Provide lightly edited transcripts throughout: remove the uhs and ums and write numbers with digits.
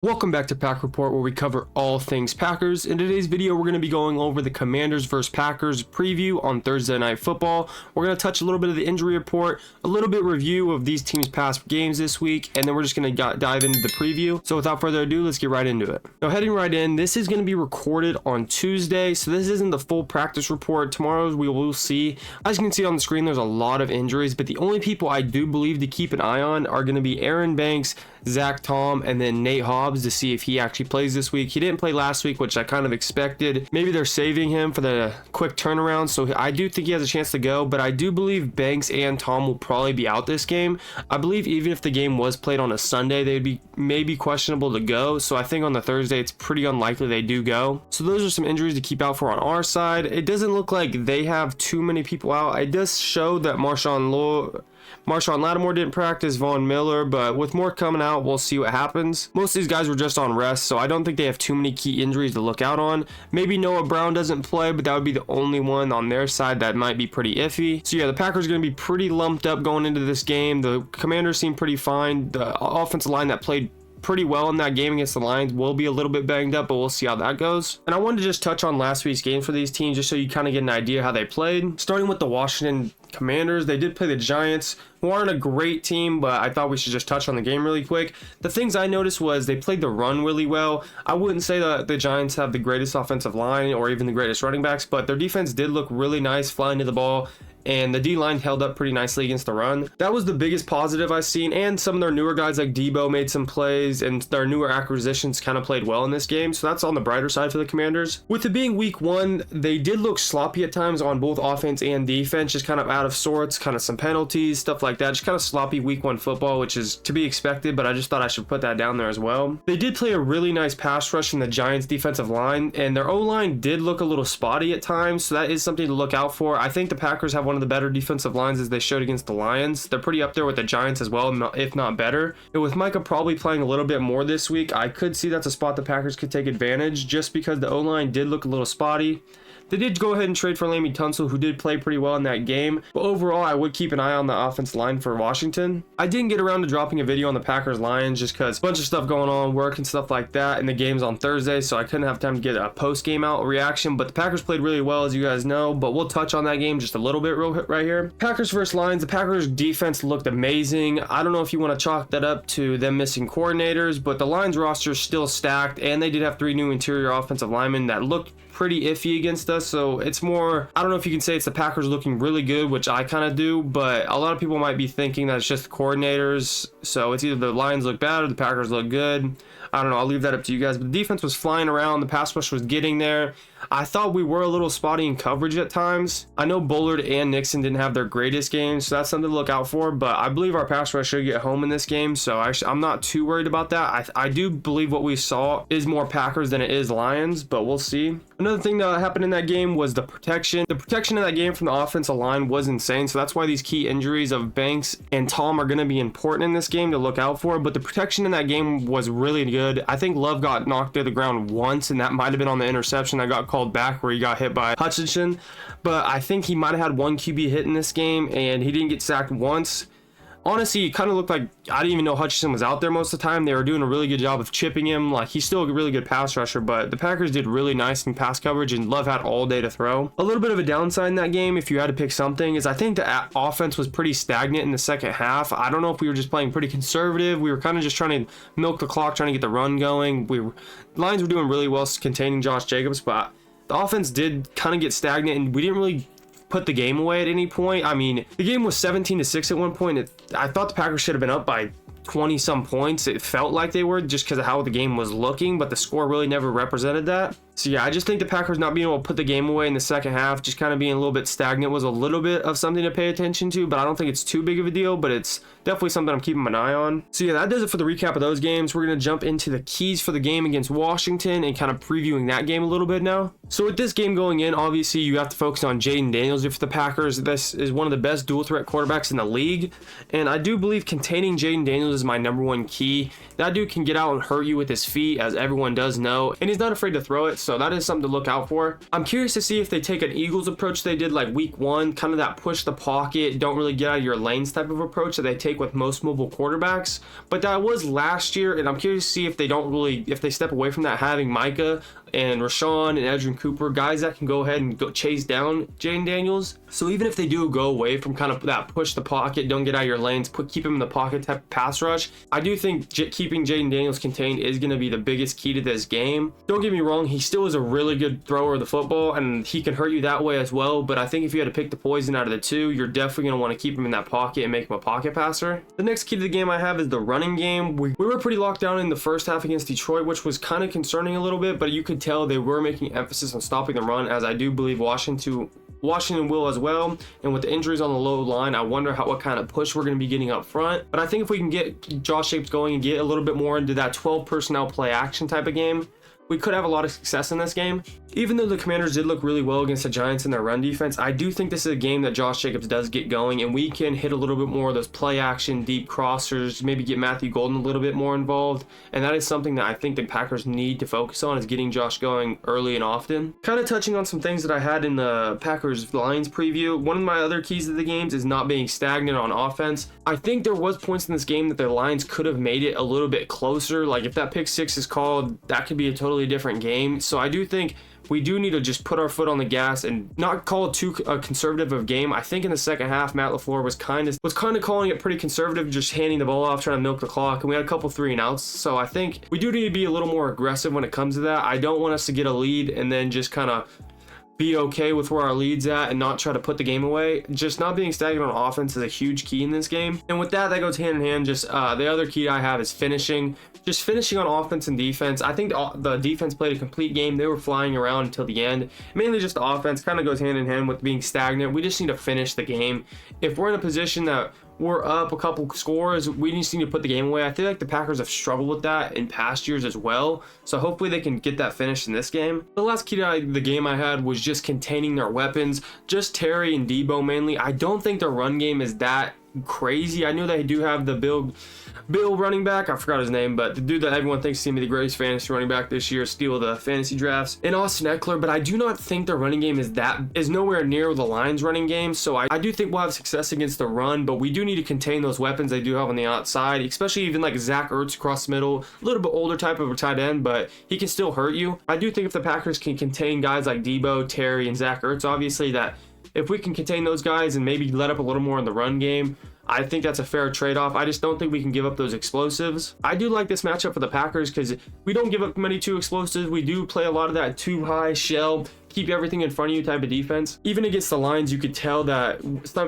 Welcome back to Pack Report, where we cover all things Packers. In today's video, we're going to be going over the Commanders vs. Packers preview on Thursday Night Football. We're going to touch a little bit of the injury report, a little bit review of these teams' past games this week, and then we're just going to dive into the preview. So without further ado, let's get right into it. Now, heading right in, this is going to be recorded on Tuesday, so this isn't the full practice report. Tomorrow we will see. As you can see on the screen, there's a lot of injuries, but the only people I do believe to keep an eye on are going to be Aaron Banks, Zach Tom, and then Nate Hobbs to see if he actually plays this week. He didn't play last week, which I kind of expected. Maybe they're saving him for the quick turnaround, so I do think he has a chance to go, but I do believe Banks and Tom will probably be out this game. I believe even if the game was played on a Sunday, they'd be maybe questionable to go, so I think on the Thursday it's pretty unlikely they do go. So those are some injuries to keep out for on our side. It doesn't look like they have too many people out. It does show that Marshawn Lattimore didn't practice, Von Miller, but with more coming out, we'll see what happens. Most of these guys were just on rest, so I don't think they have too many key injuries to look out on. Maybe Noah Brown doesn't play, but that would be the only one on their side that might be pretty iffy. So yeah, the Packers are going to be pretty lumped up going into this game. The Commanders seem pretty fine. The offensive line that played pretty well in that game against the Lions will be a little bit banged up, but we'll see how that goes. And I wanted to just touch on last week's game for these teams just so you kind of get an idea how they played. Starting with the Washington Commanders, they did play the Giants, who aren't a great team, but I thought we should just touch on the game really quick. The things I noticed was they played the run really well. I wouldn't say that the Giants have the greatest offensive line or even the greatest running backs, but their defense did look really nice flying to the ball, and the D-line held up pretty nicely against the run. That was the biggest positive I've seen, and some of their newer guys like Debo made some plays, and their newer acquisitions kind of played well in this game, so that's on the brighter side for the Commanders. With it being week one, they did look sloppy at times on both offense and defense, just kind of out of sorts, kind of some penalties, stuff like that, just kind of sloppy week one football, which is to be expected, but I just thought I should put that down there as well. They did play a really nice pass rush in the Giants defensive line, and their O-line did look a little spotty at times, so that is something to look out for. I think the Packers have one of the better defensive lines as they showed against the Lions. They're pretty up there with the Giants as well, if not better. And with Micah probably playing a little bit more this week, I could see that's a spot the Packers could take advantage just because the O-line did look a little spotty. They did go ahead and trade for Lammie Tunsil, who did play pretty well in that game. But overall, I would keep an eye on the offense line for Washington. I didn't get around to dropping a video on the Packers-Lions just because a bunch of stuff going on, work and stuff like that, and the game's on Thursday, so I couldn't have time to get a post-game out reaction. But the Packers played really well, as you guys know, but we'll touch on that game just a little bit right here. Packers versus Lions. The Packers defense looked amazing. I don't know if you want to chalk that up to them missing coordinators, but the Lions roster is still stacked, and they did have 3 new interior offensive linemen that looked pretty iffy against us, so it's more, I don't know if you can say it's the Packers looking really good, which I kind of do, but a lot of people might be thinking that it's just the coordinators, so it's either the Lions look bad or the Packers look good. I don't know, I'll leave that up to you guys, but the defense was flying around, the pass rush was getting there. I thought we were a little spotty in coverage at times. I know Bullard and Nixon didn't have their greatest games, so that's something to look out for, but I believe our pass rush should get home in this game, so actually I'm not too worried about that. I do believe what we saw is more Packers than it is Lions, but we'll see. Another thing that happened in that game was the protection. The protection in that game from the offensive line was insane, so that's why these key injuries of Banks and Tom are going to be important in this game to look out for, but the protection in that game was really good. I think Love got knocked to the ground once, and that might have been on the interception that got called back where he got hit by Hutchinson, but I think he might have had 1 QB hit in this game, and he didn't get sacked once. Honestly, it kind of looked like I didn't even know Hutchinson was out there most of the time. They were doing a really good job of chipping him. Like, he's still a really good pass rusher, but the Packers did really nice in pass coverage, and Love had all day to throw. A little bit of a downside in that game, if you had to pick something, is I think the offense was pretty stagnant in the second half. I don't know if we were just playing pretty conservative. We were kind of just trying to milk the clock, trying to get the run going. Lions were doing really well containing Josh Jacobs, but the offense did kind of get stagnant, and we didn't really put the game away at any point. I mean, the game was 17-6 at one point. I thought the Packers should have been up by 20 some points. It felt like they were just because of how the game was looking, but the score really never represented that. So yeah, I just think the Packers not being able to put the game away in the second half, just kind of being a little bit stagnant, was a little bit of something to pay attention to, but I don't think it's too big of a deal, but it's definitely something I'm keeping an eye on. So yeah, that does it for the recap of those games. We're going to jump into the keys for the game against Washington and kind of previewing that game a little bit now. So with this game going in, obviously you have to focus on Jayden Daniels for the Packers. This is one of the best dual threat quarterbacks in the league, and I do believe containing Jayden Daniels is my number one key. That dude can get out and hurt you with his feet, as everyone does know, and he's not afraid to throw it, so that is something to look out for. I'm curious to see if they take an Eagles approach they did like week 1, kind of that push the pocket, don't really get out of your lanes type of approach that they take with most mobile quarterbacks. But that was last year, and I'm curious to see if they step away from that, having Micah and Rashawn and Edgerrin Cooper, guys that can go ahead and go chase down Jayden Daniels. So even if they do go away from kind of that push the pocket, don't get out of your lanes, keep him in the pocket type of pass rush, I do think keeping Jayden Daniels contained is going to be the biggest key to this game. Don't get me wrong, he still is a really good thrower of the football, and he can hurt you that way as well, but I think if you had to pick the poison out of the two, you're definitely going to want to keep him in that pocket and make him a pocket passer. The next key to the game I have is the running game. We were pretty locked down in the first half against Detroit, which was kind of concerning a little bit, but you could tell they were making emphasis on stopping the run, as I do believe Washington will as well. And with the injuries on the low line, I wonder what kind of push we're going to be getting up front. But I think if we can get Josh Jacobs going and get a little bit more into that 12 personnel play action type of game, we could have a lot of success in this game. Even though the Commanders did look really well against the Giants in their run defense, I do think this is a game that Josh Jacobs does get going, and we can hit a little bit more of those play action, deep crossers, maybe get Matthew Golden a little bit more involved. And that is something that I think the Packers need to focus on, is getting Josh going early and often. Kind of touching on some things that I had in the Packers Lions preview, one of my other keys to the games is not being stagnant on offense. I think there was points in this game that the Lions could have made it a little bit closer. Like if that pick six is called, that could be a totally different game. So I do think we do need to just put our foot on the gas and not call it too conservative of a game. I think in the second half, Matt LaFleur was kind of calling it pretty conservative, just handing the ball off, trying to milk the clock, and we had a couple 3 and outs. So I think we do need to be a little more aggressive when it comes to that. I don't want us to get a lead and then just kind of be okay with where our lead's at and not try to put the game away. Just not being stagnant on offense is a huge key in this game. And with that goes hand in hand. Just the other key I have is finishing. Just finishing on offense and defense. I think the defense played a complete game. They were flying around until the end. Mainly just the offense kind of goes hand in hand with being stagnant. We just need to finish the game. If we're in a position that we're up a couple scores, we just need to put the game away. I feel like the Packers have struggled with that in past years as well. So hopefully they can get that finished in this game. The last key to the game I had was just containing their weapons. Just Terry and Debo mainly. I don't think their run game is that crazy. I know they do have the Bill running back, I forgot his name, but the dude that everyone thinks is going to be the greatest fantasy running back this year, steal the fantasy drafts, and Austin Eckler. But I do not think their running game is nowhere near the Lions running game. So I do think we'll have success against the run, but we do need to contain those weapons they do have on the outside, especially even like Zach Ertz across the middle, a little bit older type of a tight end, but he can still hurt you. I do think if the Packers can contain guys like Debo, Terry, and Zach Ertz, obviously, that if we can contain those guys and maybe let up a little more in the run game, I think that's a fair trade-off. I just don't think we can give up those explosives. I do like this matchup for the Packers because we don't give up many too explosives. We do play a lot of that too high shell, keep everything in front of you type of defense. Even against the Lions, you could tell that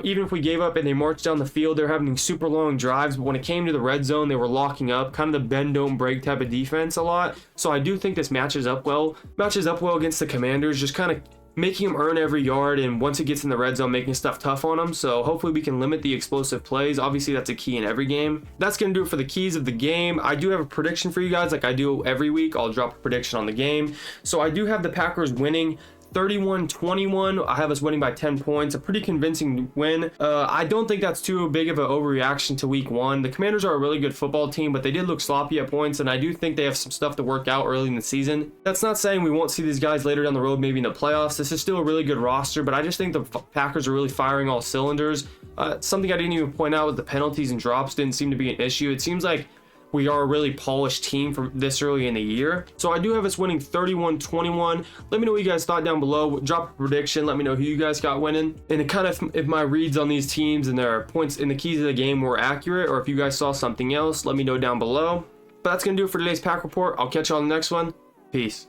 even if we gave up and they marched down the field, they're having super long drives, but when it came to the red zone, they were locking up, kind of the bend don't break type of defense a lot. So I do think this matches up well against the Commanders, just kind of making them earn every yard, and once it gets in the red zone, making stuff tough on them. So hopefully we can limit the explosive plays. Obviously that's a key in every game. That's going to do it for the keys of the game. I do have a prediction for you guys like I do every week. I'll drop a prediction on the game. So I do have the Packers winning 31-21. I have us winning by 10 points. A pretty convincing win. I don't think that's too big of an overreaction to week 1. The Commanders are a really good football team, but they did look sloppy at points, and I do think they have some stuff to work out early in the season. That's not saying we won't see these guys later down the road, maybe in the playoffs. This is still a really good roster, but I just think the Packers are really firing all cylinders. Something I didn't even point out with the penalties and drops didn't seem to be an issue. It seems like we are a really polished team from this early in the year. So I do have us winning 31-21. Let me know what you guys thought down below. Drop a prediction. Let me know who you guys got winning. And it kind of, if my reads on these teams and their points in the keys of the game were accurate, or if you guys saw something else, let me know down below. But that's going to do it for today's Pack Report. I'll catch you on the next one. Peace.